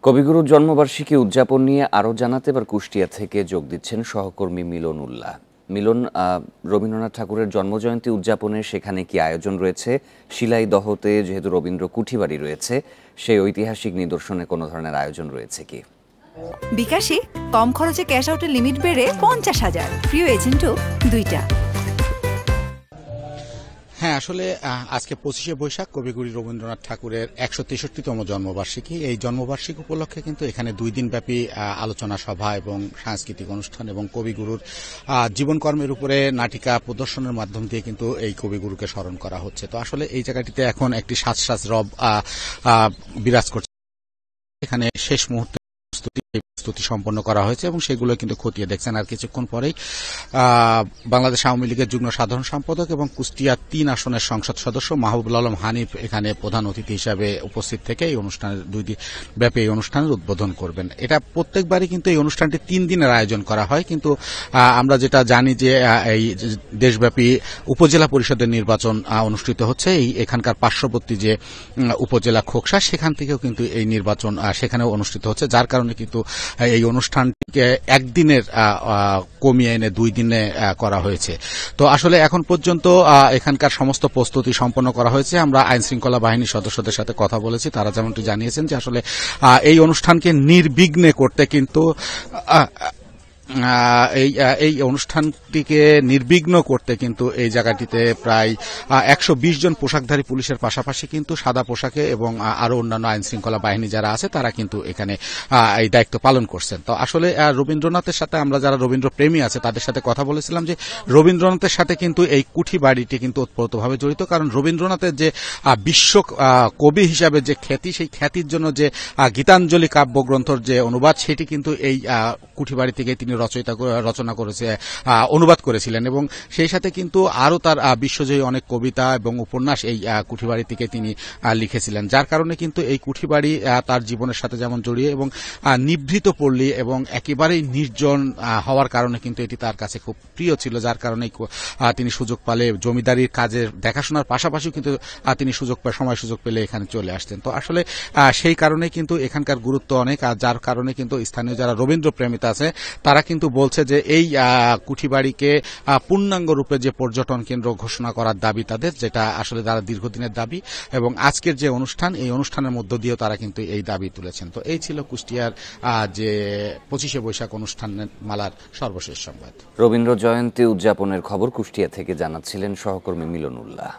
কবিগুরুর জন্মবার্ষিকী উদযাপন নিয়ে আরও জানাতে এবার কুষ্টিয়া থেকে যোগ দিচ্ছেন সহকর্মী মিলন উল্লাহ। মিলন, রবীন্দ্রনাথ ঠাকুরের জন্মজয়ন্তী উদযাপনে সেখানে কি আয়োজন রয়েছে? শিলাইদহতে যেহেতু রবীন্দ্র কুঠিবাড়ি রয়েছে, সেই ঐতিহাসিক নিদর্শনে কোনো ধরনের আয়োজন রয়েছে কি? বিকাশে কম খরচে ক্যাশ আউটের লিমিট বেড়ে 50,000, প্রিয় এজেন্টও 2টা। হ্যাঁ, আসলে আজকে 25শে বৈশাখ কবিগুরু রবীন্দ্রনাথ ঠাকুরের 163তম জন্মবার্ষিকী। এই জন্মবার্ষিকী উপলক্ষে কিন্তু এখানে 2 দিন ব্যাপী আলোচনা সভা এবং সাংস্কৃতিক অনুষ্ঠান এবং কবিগুরুর জীবনকর্মের উপরে নাটিকা প্রদর্শনের মাধ্যম দিয়ে কিন্তু এই কবিগুরুকে স্মরণ করা হচ্ছে। তো আসলে এই জায়গাটিতে এখন একটি সাজ রব বিরাজ করছে। এখানে শেষ মুহূর্তে প্রস্তুতি সম্পন্ন করা হয়েছে এবং সেগুলো কিন্তু খতিয়ে দেখছেন। আর কিছুক্ষণ পরেই বাংলাদেশ আওয়ামী লীগের যুগ্ম সাধারণ সম্পাদক এবং কুষ্টিয়া 3 আসনের সংসদ সদস্য মাহবুবুল আলম হানিফ এখানে প্রধান অতিথি হিসাবে উপস্থিত থেকে এই অনুষ্ঠানের 2 দিন ব্যাপী এই অনুষ্ঠানের উদ্বোধন করবেন। এটা প্রত্যেকবারই কিন্তু এই অনুষ্ঠানটি 3 দিনের আয়োজন করা হয়, কিন্তু আমরা যেটা জানি যে এই দেশব্যাপী উপজেলা পরিষদের নির্বাচন অনুষ্ঠিত হচ্ছে। এই এখানকার পার্শ্ববর্তী যে উপজেলা খোকসা, সেখান থেকেও কিন্তু এই নির্বাচন সেখানেও অনুষ্ঠিত হচ্ছে, যার কারণে কিন্তু এই অনুষ্ঠানটিকে একদিনের কমিয়ে এনে 2 দিনে করা হয়েছে। তো আসলে এখন পর্যন্ত এখানকার সমস্ত প্রস্তুতি সম্পন্ন করা হয়েছে। আমরা আইন শৃঙ্খলা বাহিনীর সদস্যদের সাথে কথা বলেছি, তারা যেমনটি জানিয়েছেন যে আসলে এই অনুষ্ঠানকে নির্বিঘ্নে করতে কিন্তু এই অনুষ্ঠানটিকে নির্বিঘ্ন করতে কিন্তু এই জায়গাটিতে প্রায় 120 জন পোশাকধারী পুলিশের পাশাপাশি কিন্তু সাদা পোশাকে এবং আরো অন্যান্য আইন শৃঙ্খলা বাহিনী যারা আছে তারা কিন্তু এখানে এই দায়িত্ব পালন করছেন। তো আসলে রবীন্দ্রনাথের সাথে আমরা যারা রবীন্দ্র প্রেমী আছে তাদের সাথে কথা বলেছিলাম যে রবীন্দ্রনাথের সাথে কিন্তু এই কুঠি বাড়িটি কিন্তু ওতপ্রোতভাবে জড়িত, কারণ রবীন্দ্রনাথের যে বিশ্ব কবি হিসাবে যে খ্যাতি, সেই খ্যাতির জন্য যে গীতাঞ্জলি কাব্যগ্রন্থর যে অনুবাদ, সেটি কিন্তু এই কুঠি বাড়ি থেকে তিনি রচনা করেছে, অনুবাদ করেছিলেন এবং সেই সাথে কিন্তু আরো তার বিশ্বজয়ী অনেক কবিতা এবং উপন্যাস এই কুঠিবাড়ি থেকে তিনি লিখেছিলেন, যার কারণে কিন্তু এই কুঠিবাড়ি তার জীবনের সাথে যেমন জড়িয়ে এবং নিভৃত পল্লী এবং একেবারেই নির্জন হওয়ার কারণে কিন্তু এটি তার কাছে খুব প্রিয় ছিল, যার কারণে তিনি সুযোগ পেলে জমিদারির কাজের দেখাশোনার পাশাপাশি কিন্তু তিনি সময় সুযোগ পেলে এখানে চলে আসতেন। তো আসলে সেই কারণে কিন্তু এখানকার গুরুত্ব অনেক, আর যার কারণে কিন্তু স্থানীয় যারা রবীন্দ্র প্রেমিতা আছে তারা কিন্তু বলছে যে এই কুঠিবাড়িকে পূর্ণাঙ্গ রূপে যে পর্যটন কেন্দ্র ঘোষণা করার দাবি তাদের, যেটা আসলে তারা দীর্ঘদিনের দাবি, এবং আজকের যে অনুষ্ঠান, এই অনুষ্ঠানের মধ্য দিয়েও তারা কিন্তু এই দাবি তুলেছেন। তো এই ছিল কুষ্টিয়ার যে 25শে বৈশাখ অনুষ্ঠান মালার সর্বশেষ সংবাদ। রবীন্দ্র জয়ন্তী উদযাপনের খবর কুষ্টিয়া থেকে জানাচ্ছিলেন সহকর্মী মিলন উল্লাহ।